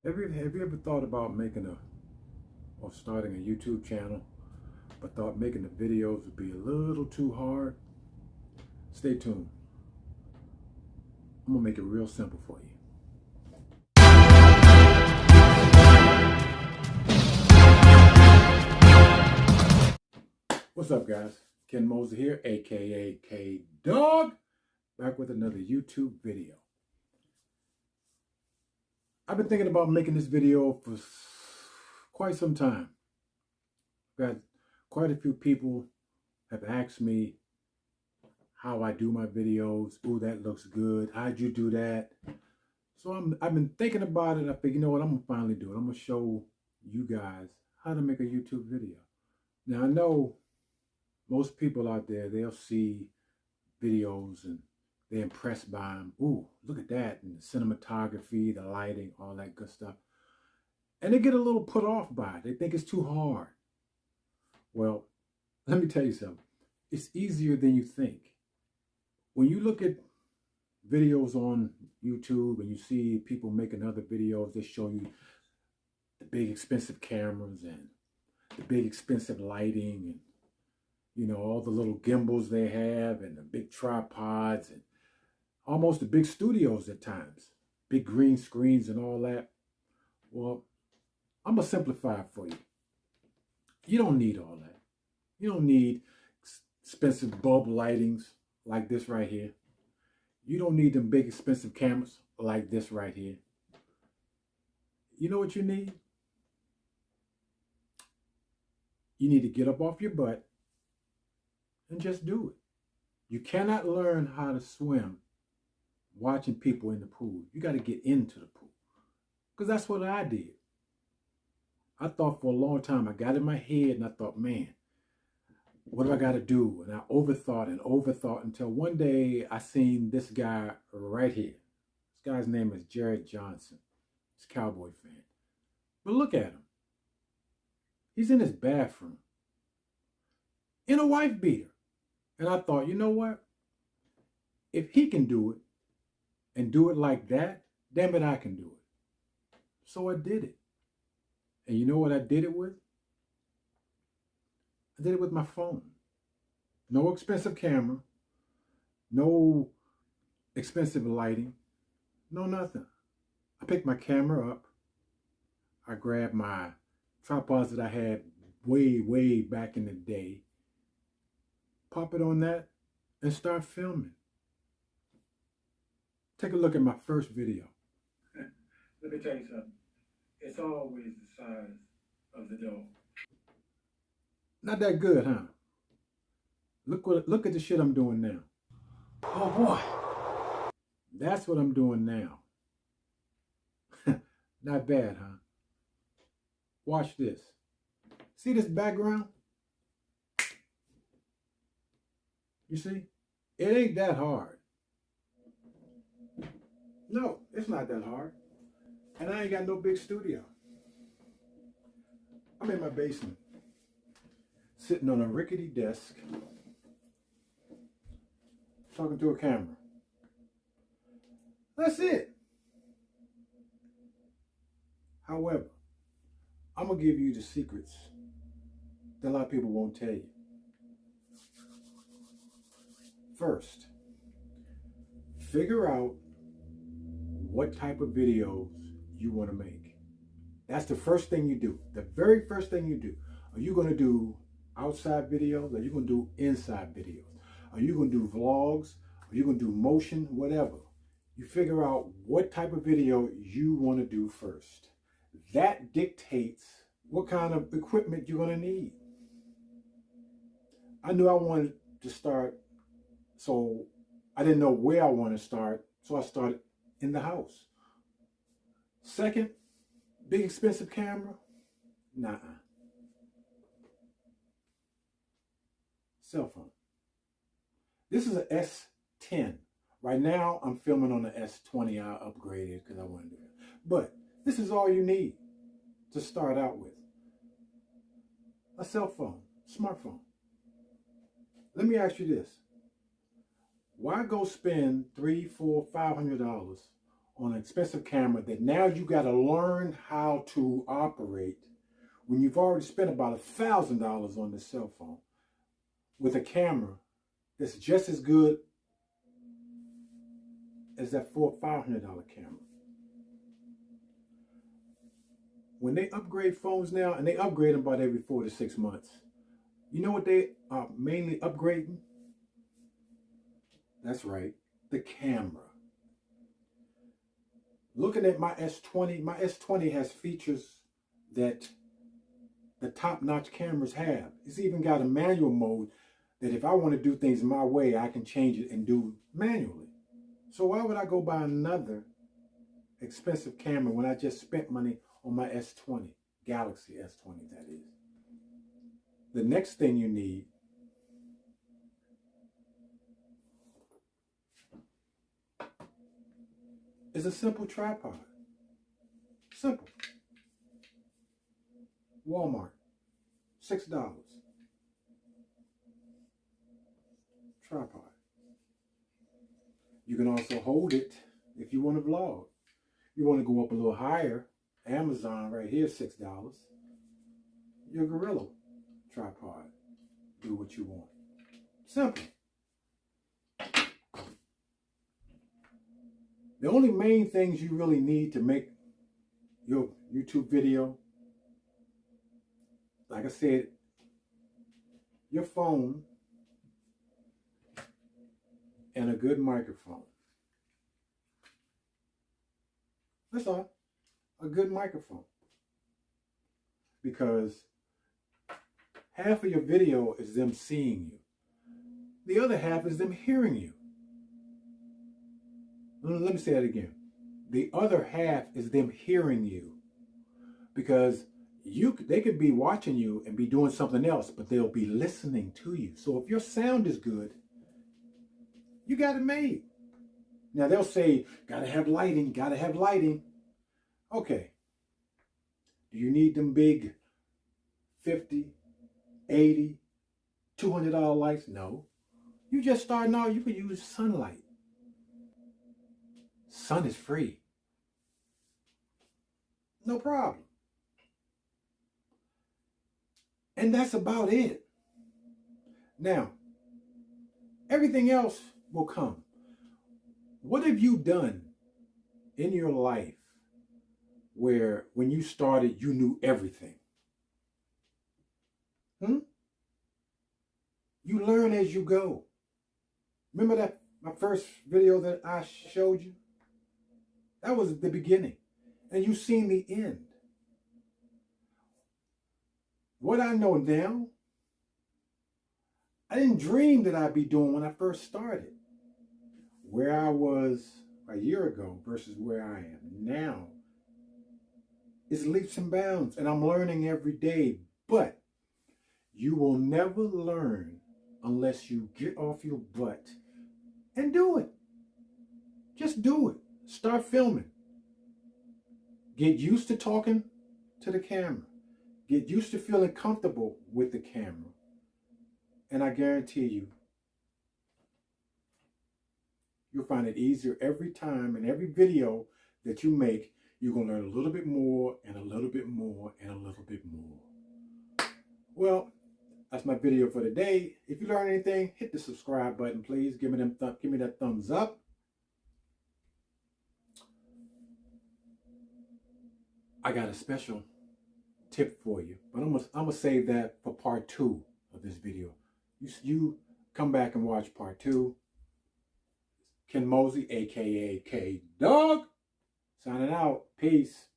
Have you ever thought about making a or starting a YouTube channel, but thought making the videos would be a little too hard? Stay tuned. I'm gonna make it real simple for you. What's up, guys? Ken Moser here, aka K Dog, back with another YouTube video. I've been thinking about making this video for quite some time. Got quite a few people have asked me how I do my videos. Ooh, that looks good. How'd you do that? So I've been thinking about it. I figured, you know what, I'm gonna finally do it. I'm gonna show you guys how to make a YouTube video. Now I know most people out there, they'll see videos and they're impressed by them. Ooh, look at that. And the cinematography, the lighting, all that good stuff. And they get a little put off by it. They think it's too hard. Well, let me tell you something. It's easier than you think. When you look at videos on YouTube and you see people making other videos, they show you the big expensive cameras and the big expensive lighting and, you know, all the little gimbals they have and the big tripods and almost the big studios at times, big green screens and all that. Well, I'm gonna simplify it for you. You don't need all that. You don't need expensive bulb lightings like this right here. You don't need them big expensive cameras like this right here. You know what you need? You need to get up off your butt and just do it. You cannot learn how to swim watching people in the pool. You got to get into the pool. Because that's what I did. I thought for a long time, I got in my head and I thought, man, what do I got to do? And I overthought until one day I seen this guy right here. This guy's name is Jared Johnson. He's a Cowboy fan. But look at him. He's in his bathroom in a wife beater. And I thought, you know what? If he can do it and do it like that, damn it, I can do it. So I did it. And you know what I did it with? I did it with my phone. No expensive camera, no expensive lighting, no nothing. I picked my camera up. I grabbed my tripods that I had way back in the day, pop it on that, and start filming. Take a look at my first video. Let me tell you something. It's always the size of the dog. Not that good, huh? Look at the shit I'm doing now. Oh boy. That's what I'm doing now. Not bad, huh? Watch this. See this background? You see? It ain't that hard. No, it's not that hard. And I ain't got no big studio. I'm in my basement, sitting on a rickety desk, talking to a camera. That's it. However, I'm going to give you the secrets that a lot of people won't tell you. First, figure out what type of videos you want to make. That's the first thing you do. The very first thing you do. Are you going to do outside videos? Are you going to do inside videos? Are you going to do vlogs? Are you going to do motion? Whatever. You figure out what type of video you want to do first. That dictates what kind of equipment you're going to need. I knew I wanted to start, so I didn't know where I wanted to start, so I started in the house. Second, big expensive camera? Nah. Cell phone. This is an S10. Right now, I'm filming on the S20. I upgraded because I wanted to do it. But this is all you need to start out with. A cell phone, smartphone. Let me ask you this. Why go spend $300, $400, $500 on an expensive camera that now you got to learn how to operate when you've already spent about $1,000 on this cell phone with a camera that's just as good as that $400 or $500 camera. When they upgrade phones now, and they upgrade them about every 4 to 6 months, you know what they are mainly upgrading? That's right, the camera. Looking at my S20, my S20 has features that the top-notch cameras have. It's even got a manual mode that if I want to do things my way, I can change it and do manually. So why would I go buy another expensive camera when I just spent money on my S20, Galaxy S20 that is? The next thing you need is a simple tripod. Simple. Walmart, $6. Tripod. You can also hold it if you want to vlog. You want to go up a little higher, Amazon right here, $6. Your Gorilla tripod. Do what you want. Simple. The only main things you really need to make your YouTube video, like I said, your phone and a good microphone. That's all. A good microphone. Because half of your video is them seeing you. The other half is them hearing you. Let me say that again. The other half is them hearing you. Because they could be watching you and be doing something else, but they'll be listening to you. So if your sound is good, you got it made. Now they'll say, gotta have lighting, gotta have lighting. Okay. Do you need them big $50, $80, $200 lights? No. You just starting out, you can use sunlight. Sun is free. No problem. And that's about it. Now, everything else will come. What have you done in your life where when you started, you knew everything? You learn as you go. Remember that my first video that I showed you? That was the beginning. And you've seen the end. What I know now, I didn't dream that I'd be doing when I first started. Where I was a year ago versus where I am now is leaps and bounds. And I'm learning every day. But you will never learn unless you get off your butt and do it. Just do it. Start filming. Get used to talking to the camera. Get used to feeling comfortable with the camera. And I guarantee you, you'll find it easier every time, and every video that you make, you're going to learn a little bit more and a little bit more and a little bit more. Well, that's my video for today. If you learned anything, hit the subscribe button, please. Give me that thumbs up. I got a special tip for you, but I'm gonna save that for part 2 of this video. You come back and watch part 2. Ken Mosey, aka K Dog, signing out. Peace.